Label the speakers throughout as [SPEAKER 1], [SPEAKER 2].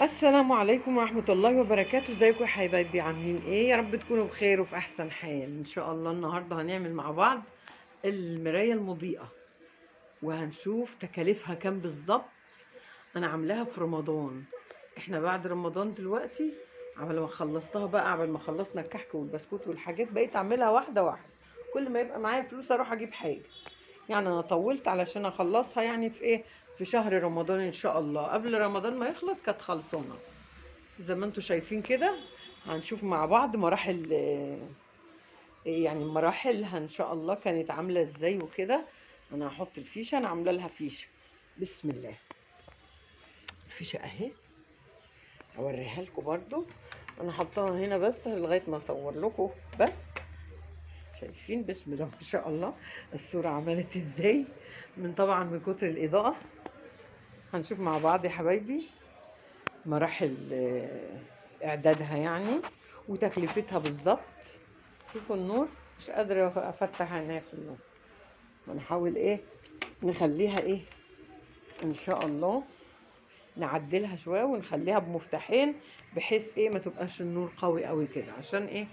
[SPEAKER 1] السلام عليكم ورحمة الله وبركاته. ازيكم يا حبايبي؟ عاملين ايه؟ يا رب تكونوا بخير وفي احسن حال ان شاء الله. النهاردة هنعمل مع بعض المراية المضيئة، وهنشوف تكاليفها كام بالظبط. انا عاملاها في رمضان، احنا بعد رمضان دلوقتي. عمل ما خلصتها بقى، عمل ما خلصنا الكحك والبسكوت والحاجات، بقيت اعملها واحدة واحدة. كل ما يبقى معايا فلوس اروح اجيب حاجة. يعني انا طولت علشان اخلصها، يعني في ايه، في شهر رمضان ان شاء الله. قبل رمضان ما يخلص كانت خلصانة زي ما انتم شايفين كده. هنشوف مع بعض مراحل، يعني مراحلها ان شاء الله كانت عامله ازاي وكده. انا هحط الفيشه، انا عامله لها فيشه. بسم الله. الفيشه اهي، اوريها لكم برضو. انا حطاها هنا بس لغايه ما اصور لكم بس. شايفين؟ بسم الله ما شاء الله الصوره عملت ازاي، من طبعا من كتر الاضاءه. هنشوف مع بعض يا حبايبي مراحل اعدادها يعني، وتكلفتها بالظبط. شوفوا النور، مش قادرة افتح عينيا في النور. هنحاول ايه، نخليها ايه ان شاء الله، نعدلها شوية ونخليها بمفتاحين، بحيث ايه ما تبقاش النور قوي قوي كده. عشان ايه؟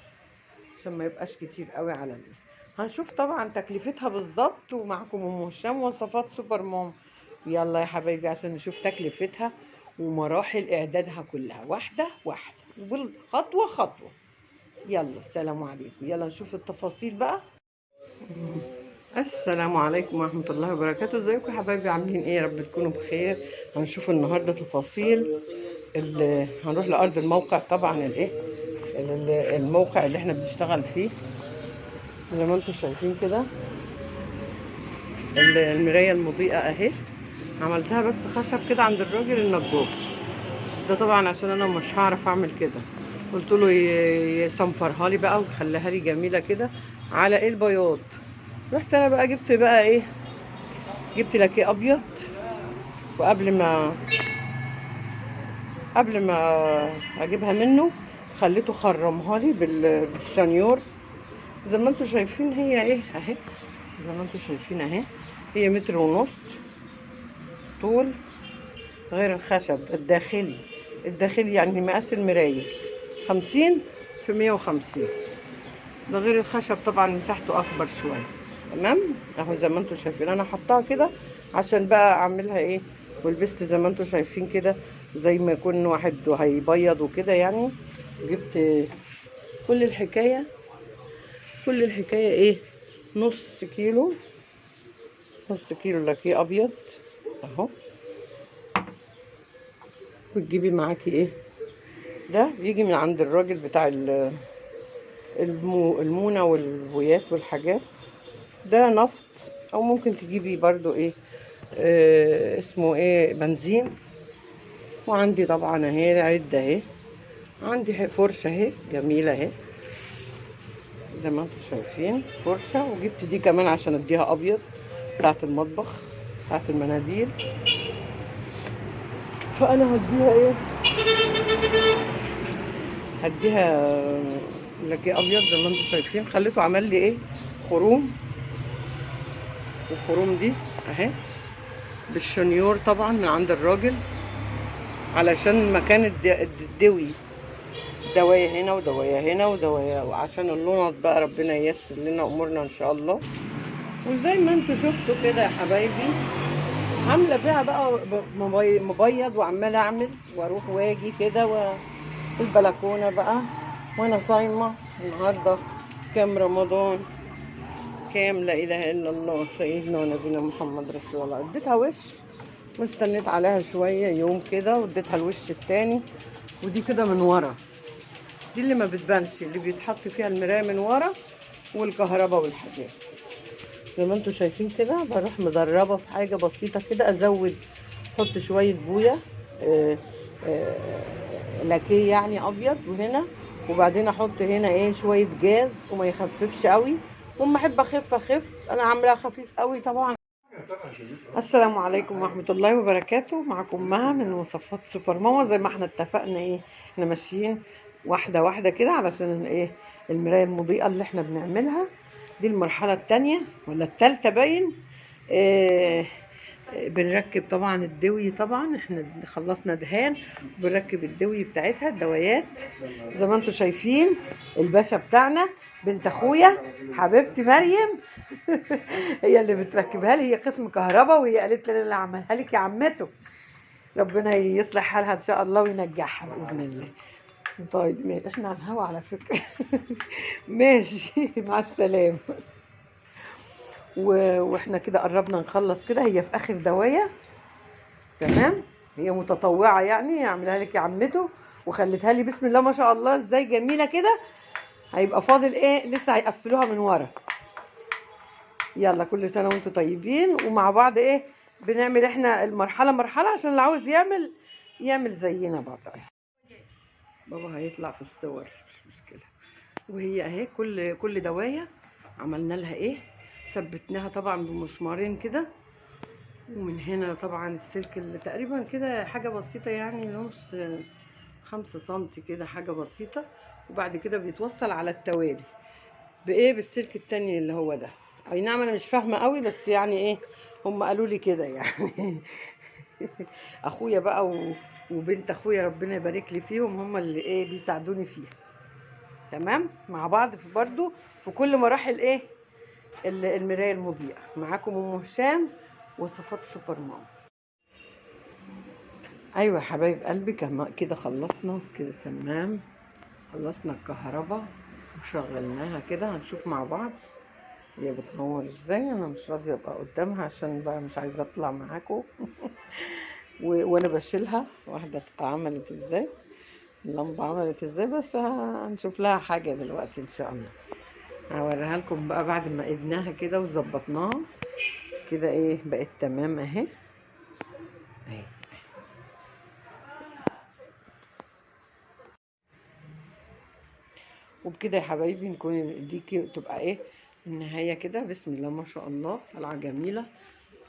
[SPEAKER 1] عشان ما يبقاش كتير قوي على النور. هنشوف طبعا تكلفتها بالظبط، ومعكم ام هشام وصفات سوبر مام. يلا يا حبايبي عشان نشوف تكلفتها ومراحل اعدادها كلها واحدة واحدة وخطوة خطوة. يلا السلام عليكم، يلا نشوف التفاصيل بقى. السلام عليكم ورحمة الله وبركاته. ازيكم يا حبايبي؟ عاملين ايه؟ يا رب تكونوا بخير. هنشوف النهارده تفاصيل هنروح لأرض الموقع طبعا، الموقع اللي احنا بنشتغل فيه. زي ما انتم شايفين كده المراية المضيئة اهي. عملتها بس خشب كده عند الراجل النجار ده، طبعا عشان انا مش هعرف اعمل كده. قلت له يصنفرها لي بقى ويخليها لي جميلة كده على ايه البياض. رحت انا بقى جبت بقى ايه، جبت لاكيه ابيض. وقبل ما اجيبها منه خليته خرمها لي بالشنيور. زي ما انتم شايفين هي ايه اهي، زي ما انتم شايفين اهي. هي متر ونص طول، غير الخشب الداخلي يعني مقاس المراية 50 في 150. ده غير الخشب طبعا مساحته اكبر شوية. تمام اهو زي ما انتم شايفين انا حطاها كده عشان بقى اعملها ايه. ولبست زي ما انتم شايفين كده، زي ما يكون واحد هيبيض وكده يعني. جبت كل الحكاية، كل الحكاية ايه، نص كيلو، نص كيلو لاكيه ابيض اهو. وتجيبي معاكي ايه، ده بيجي من عند الراجل بتاع المونة والبويات والحاجات. ده نفط، او ممكن تجيبي برضو ايه، اسمه ايه، بنزين. وعندي طبعا اهي عدة اهي، عندي فرشة اهي جميلة اهي زي ما انتم شايفين فرشة. وجبت دي كمان عشان اديها ابيض، بتاعت المطبخ، بتاعت المناديل. فانا هديها ايه، هديها لاكيه ابيض زي ما انتم شايفين. خليته عمل لي ايه، خروم. والخروم دي اهي بالشنيور طبعا من عند الراجل، علشان مكان الدوي، دوايا هنا ودوايا هنا ودوايا، وعشان اللونات بقى ربنا ييسر لنا امورنا ان شاء الله. وزي ما انتوا شفتوا كده يا حبايبي، عامله فيها بقى مبيض، وعماله اعمل واروح واجي كده والبلكونه بقى. وانا صايمه النهارده، كام رمضان، كام لا اله الا الله سيدنا ونبينا محمد رسول الله. اديتها وش واستنيت عليها شويه يوم كده، واديتها الوش التاني. ودي كده من ورا، دي اللي ما بتبانش، اللي بيتحط فيها المرايه من ورا، والكهرباء والحاجات. زي ما انتوا شايفين كده بروح مدربه في حاجه بسيطه كده، ازود، احط شويه بويه، آه، لاكيه يعني ابيض وهنا. وبعدين احط هنا ايه شويه جاز، وما يخففش قوي. وما احب اخف انا عاملاها خفيف قوي طبعا. السلام عليكم ورحمه الله وبركاته. معكم مها من وصفات سوبر ماما. زي ما احنا اتفقنا ايه، احنا ماشيين واحده واحده كده علشان ايه، المرايه المضيئه اللي احنا بنعملها دي المرحله الثانيه ولا الثالثه باين. إيه، بنركب طبعا الدوي، طبعا احنا خلصنا دهان، بنركب الدوي بتاعتها الدوايات زي ما انتم شايفين. الباشا بتاعنا بنت اخويا حبيبتي مريم هي اللي بتركبها لي، هي قسم كهرباء، وهي قالت لي انا اللي اعملها لك يا عمته. ربنا يصلح حالها ان شاء الله وينجحها باذن الله. طيب احنا على الهوا على فكره ماشي مع السلامه. واحنا كده قربنا نخلص كده، هي في اخر دوايه. تمام، هي متطوعه يعني اعملها لك يا عمته، وخلتها لي بسم الله ما شاء الله ازاي جميله كده. هيبقى فاضل ايه، لسه هيقفلوها من ورا. يلا كل سنه وانتم طيبين، ومع بعض ايه بنعمل احنا المرحله مرحله، عشان اللي عاوز يعمل زينا برضه. بابا هيطلع في الصور مش مشكله. وهي اهي كل دوايه عملنا لها ايه، ثبتناها طبعا بمسمارين كده، ومن هنا طبعا السلك اللي تقريبا كده حاجه بسيطه يعني نص 5 سنتي كده، حاجه بسيطه. وبعد كده بيتوصل على التوالي بايه، بالسلك التاني اللي هو ده. اي نعم انا مش فاهمه قوي، بس يعني ايه هم قالوا لي كده يعني اخويا بقى وبنت اخويا ربنا يبارك لي فيهم، هم اللي ايه بيساعدوني فيها. تمام، مع بعض في برضو في كل مراحل ايه المرايه المضيئه. معاكم ام هشام وصفات سوبر مام. ايوه يا حبايب قلبي، كده خلصنا كده تمام. خلصنا الكهرباء وشغلناها كده، هنشوف مع بعض هي بتنور ازاي. انا مش راضيه ابقى قدامها عشان بقى مش عايزه اطلع معاكم وانا بشيلها واحده تبقى عملت ازاي، اللمبه عملت ازاي. بس هنشوف لها حاجه دلوقتي ان شاء الله، هوريها لكم بقى بعد ما قدناها كده وظبطناها كده ايه بقت تمام اهي. اهي وبكده يا حبايبي نكون دي تبقى ايه النهايه كده. بسم الله ما شاء الله طالعه جميله.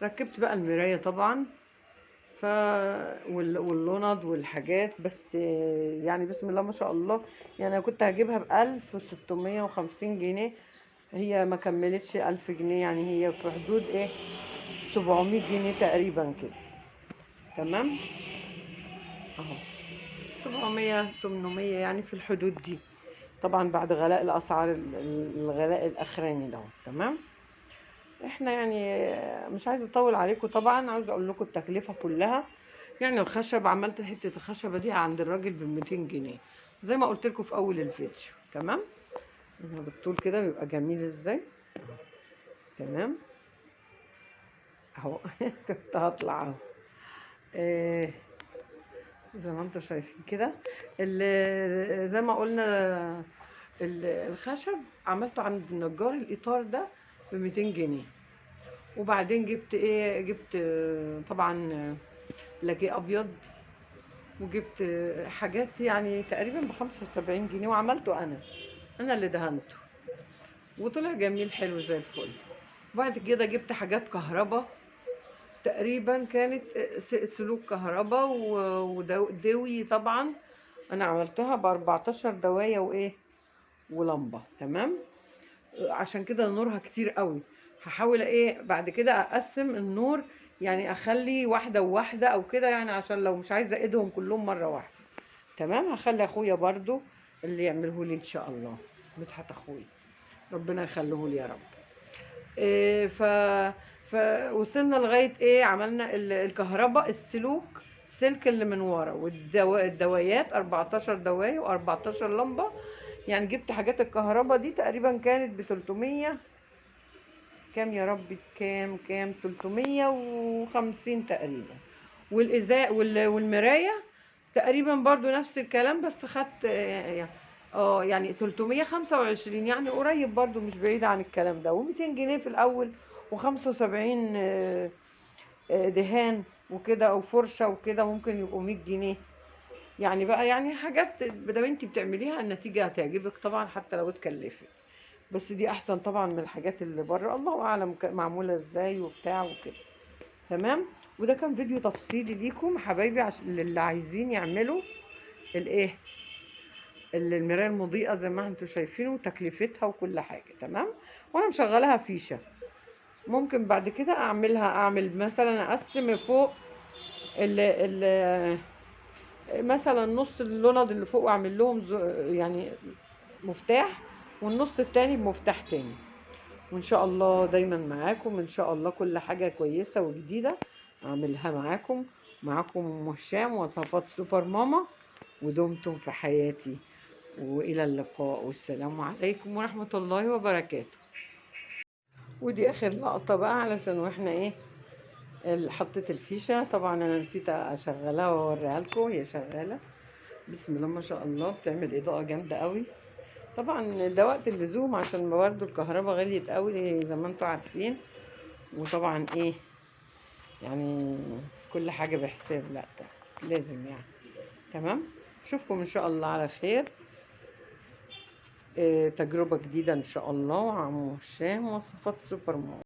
[SPEAKER 1] ركبت بقى المرايه طبعا ف واللوند والحاجات، بس يعني بسم الله ما شاء الله. يعني انا كنت هجيبها ب1650 جنيه، هي ما كملتش 1000 جنيه، يعني هي في حدود ايه 700 جنيه تقريبا كده. تمام اهو 700 800 يعني في الحدود دي، طبعا بعد غلاء الاسعار الغلاء الاخراني ده. تمام، احنا يعني مش عايزه اطول عليكم، طبعا عاوزه اقول لكم التكلفه كلها. يعني الخشب، عملت حته الخشبه دي عند الراجل ب200 جنيه زي ما قلت لكم في اول الفيديو. تمام، بالطول كده بيبقى جميل ازاي. تمام اهو كنت هطلع اهو إيه زي ما انتم شايفين كده. زي ما قلنا الخشب عملته عند النجار الاطار ده ب200 جنيه. وبعدين جبت ايه، جبت طبعا لاجيه ابيض، وجبت حاجات يعني تقريبا ب75 جنيه، وعملته انا اللي دهنته وطلع جميل حلو زي الفل. وبعد كده جبت حاجات كهرباء، تقريبا كانت سلوك كهرباء ودوي طبعا. انا عملتها ب14 دوايه وايه ولمبه. تمام، عشان كده نورها كتير قوي. هحاول ايه بعد كده اقسم النور، يعني اخلي واحده وواحده او كده، يعني عشان لو مش عايزه ايدهم كلهم مره واحده. تمام، هخلي اخويا برضو اللي يعمله لي ان شاء الله، مدحت اخويا ربنا يخليه لي يا رب. إيه فوصلنا لغايه ايه، عملنا الكهرباء السلوك، السلك اللي من ورا، والدوايات 14 دوايه و14 لمبه. يعني جبت حاجات الكهرباء دي تقريبا كانت ب 300 كام يا ربي، كام 350 تقريبا. والازاء والمرايه تقريبا برضو نفس الكلام، بس خدت يعني 325، يعني قريب برضو مش بعيد عن الكلام ده. و200 جنيه في الاول، و75 دهان وكده او فرشه وكده ممكن يبقوا 100 جنيه. يعني بقى يعني حاجات بدل انت بتعمليها النتيجه هتعجبك طبعا حتى لو اتكلفت، بس دي احسن طبعا من الحاجات اللي بره، الله اعلم معموله ازاي وبتاع وكده. تمام، وده كان فيديو تفصيلي ليكم حبايبي عشان اللي عايزين يعملوا الايه المرايه المضيئه زي ما انتم شايفين، وتكلفتها وكل حاجه. تمام، وانا مشغلها فيشه ممكن بعد كده اعمل مثلا اقسم فوق ال مثلا نص اللوند اللي فوق واعمل لهم يعني مفتاح، والنص التاني بمفتاح تاني. وان شاء الله دايما معاكم، ان شاء الله كل حاجة كويسة وجديدة اعملها معاكم ام هشام وصفات سوبر ماما، ودمتم في حياتي، والى اللقاء، والسلام عليكم ورحمة الله وبركاته. ودي اخر لقطة بقى علشان واحنا ايه حطيت الفيشة. طبعا انا نسيت اشغلها واوريها لكم، هي شغالة بسم الله ما شاء الله، بتعمل اضاءة جامدة قوي. طبعا ده وقت اللزوم عشان برضه الكهرباء غليت قوي زي ما انتوا عارفين، وطبعا ايه يعني كل حاجة بحساب، لا ده لازم يعني. تمام، اشوفكم ان شاء الله على خير. تجربة جديدة ان شاء الله، وعم هشام وصفات سوبر ماركت.